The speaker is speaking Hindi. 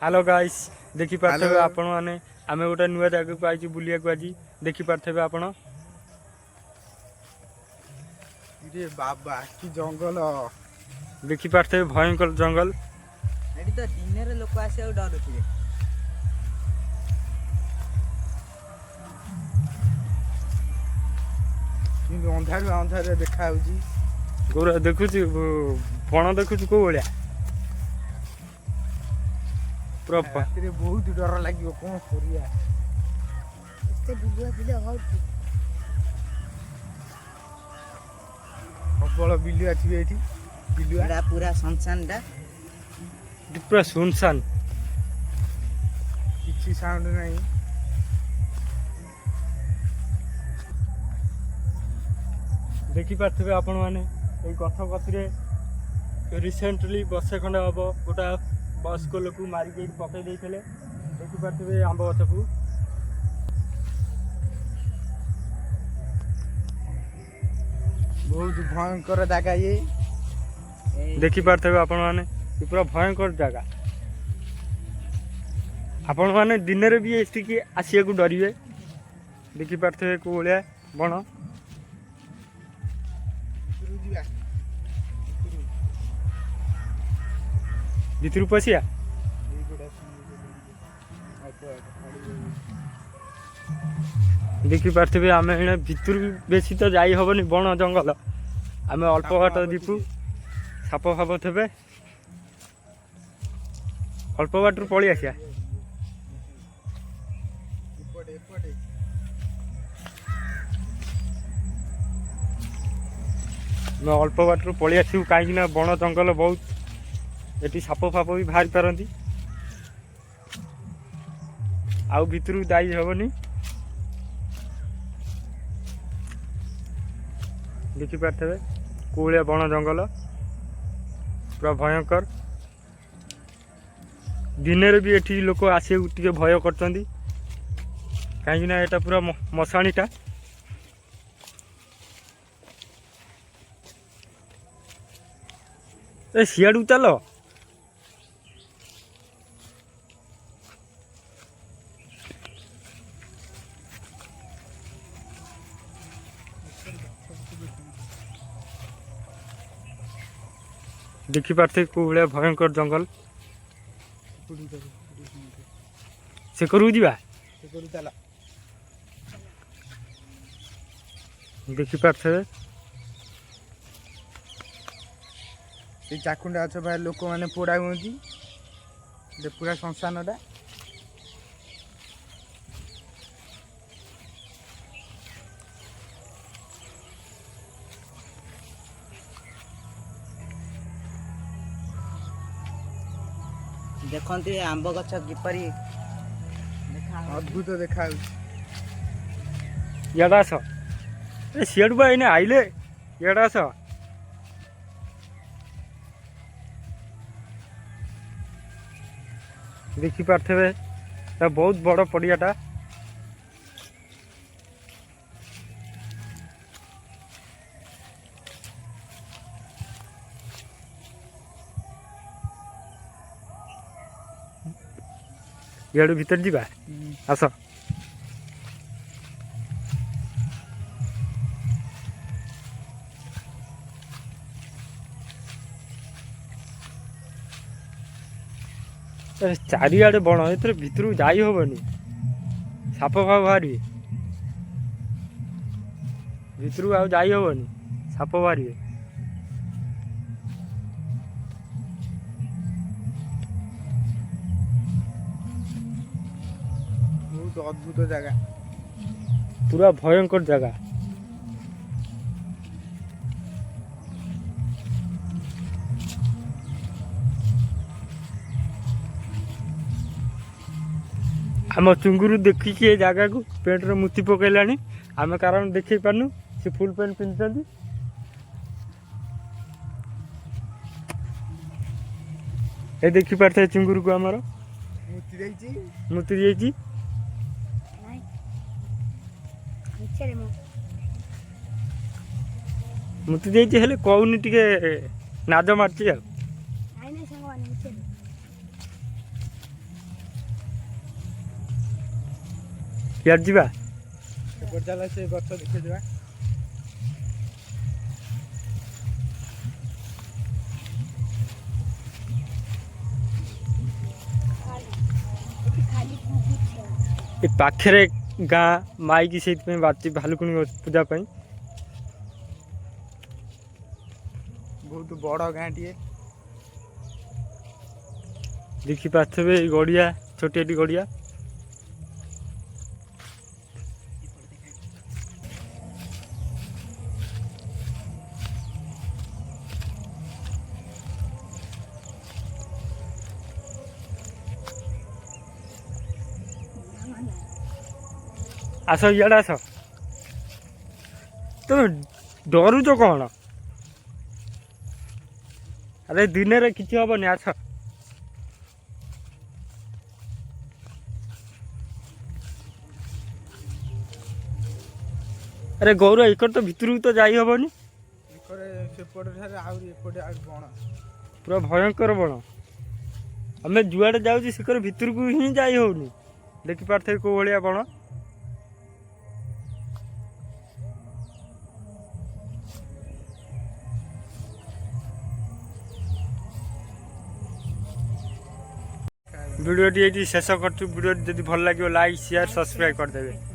हेलो गाइस देखि पारथबे आपण माने आमे गोटे नुआ जगह को आइछि बुलिया को आजि देखि पारथबे आपण रे बाबा की जंगल देखि पारथबे भयंकर जंगल एडी तो दिन रे लोक आसे आ डर थिले कि अंधार अंधार देखा होजी गोरा देखुछि पण देखुछि को बलिया प्रॉपर तेरे बहुत डर लागियो कोन करिया एते बुलुआ पिले होउती प्रबल बिलुआ थिबे एठी बिलुआ पूरा सुनसान डा पूरा सुनसान किछि साउंड नहीं देखि पारथबे आपण माने ए कथा कथिरे रिसेंटली बसे खंड हबो गोटा बस को लोक मारी के पकई देइथिले देखि पारथबे आंब गछ को बहुत भयंकर जगह ये देखि पारथबे आपण माने ये पूरा भयंकर जगह आपण माने दिन रे भी एठी की आसिया को डरिवे देखि पारथबे को ओलिया बण भितर पसिया देखि पारथबे आमे एने भितर बेसी तो जाई हबनी बण जंगल आमे अल्प बाट दीपू साप फाप थेबे अल्प बाट पळी आसिया मैं अल्प बाट पळी आसू कहीं ना बण जंगल बहुत एटी साप फाप भी बाहरी पारती आउ भितर जाई हबनी देखि पारथबे कोलिया बण जंगल पूरा भयंकर दिन रे भी एठी लोक आसे टिके भय करछंती कहीं ना एटा पूरा मशाणीटा ए सियाडू चलो देखि पारथे को भले भयंकर जंगल से करू दिबा देखि पारथे ये चाकुंडा अच्छा भाई लोक माने पोड़ा होती पूरा संस्थानटा देखंती आंब गछ किपरि अद्भुत देखा याडा छ ए सियाडू बा इने आइले याडा छ देखि पारथबे ता बहुत बड़ पड़ियाटा याडू भीतर जीवा आस चारिआडे बण एथरे भितर जाई हबनी साप फाप बाहरी भितर आ जाई हबनी साप बाहरी बहुत अद्भुत जगह पूरा भयंकर जगह आम चुंगुरु देखिए जगह को पेंट रे मुति पकैलानी आम कारण देखे पारनु से फुल पेंट पिंधुचंती ए देखि पारथे चुंगुरु को हमर मुति देइची नाही निचरे मो मुति देइची हेले कोउनी टिके नाज मारची आ नाही नाही सांगवानी निचरे ସିଆଡ଼େ ଯିବା। ଏପଟେ ଚାଲ ସେ ଗଛ ଦେଖିଯିବା। ଖାଲି ଏ ପାଖରେ ଗାଁ ମାଇକି ସେଇଥିପାଇଁ ବାଜୁଛି ଭାଲୁକୁଣି ପୂଜା ପାଇଁ। ବହୁତ ବଡ଼ ଗାଁଟିଏ। ଦେଖିପାରୁଥିବେ ଏଇ ଗଡ଼ିଆ, ଛୋଟିଆଟି ଗଡ଼ିଆ। ଆସ ଇଆଡ଼େ ଆସ। ତମେ ଡରୁଛ କ'ଣ? ଆରେ ଦିନରେ କିଛି ହବନି, ଆସ। ଆରେ ଗୌର ଏକର ତ ଭିତରକୁ ତ ଯାଇ ହବନି। ସେପଟେ ଠାରେ ଆହୁରି ଏପଟେ ଆହୁରି ବଣ। ପୁରା ଭୟଙ୍କର ବଣ। ଆମେ ଯୁଆଡ଼େ ଯାଉଛି ସେକର ଭିତରକୁ ହିଁ ଯାଇ ହଉନି। ଦେଖିପାରୁଥିବେ କୋଉ ଭଳିଆ ବଣ। ଭିଡ଼ିଓଟି ଏଇଠି ଶେଷ କରୁଛୁ। ଭିଡ଼ିଓଟି ଯଦି ଭଲ ଲାଗିବ ଲାଇକ୍, ସେୟାର, ସବସ୍କ୍ରାଇବ୍ କରିଦେବେ।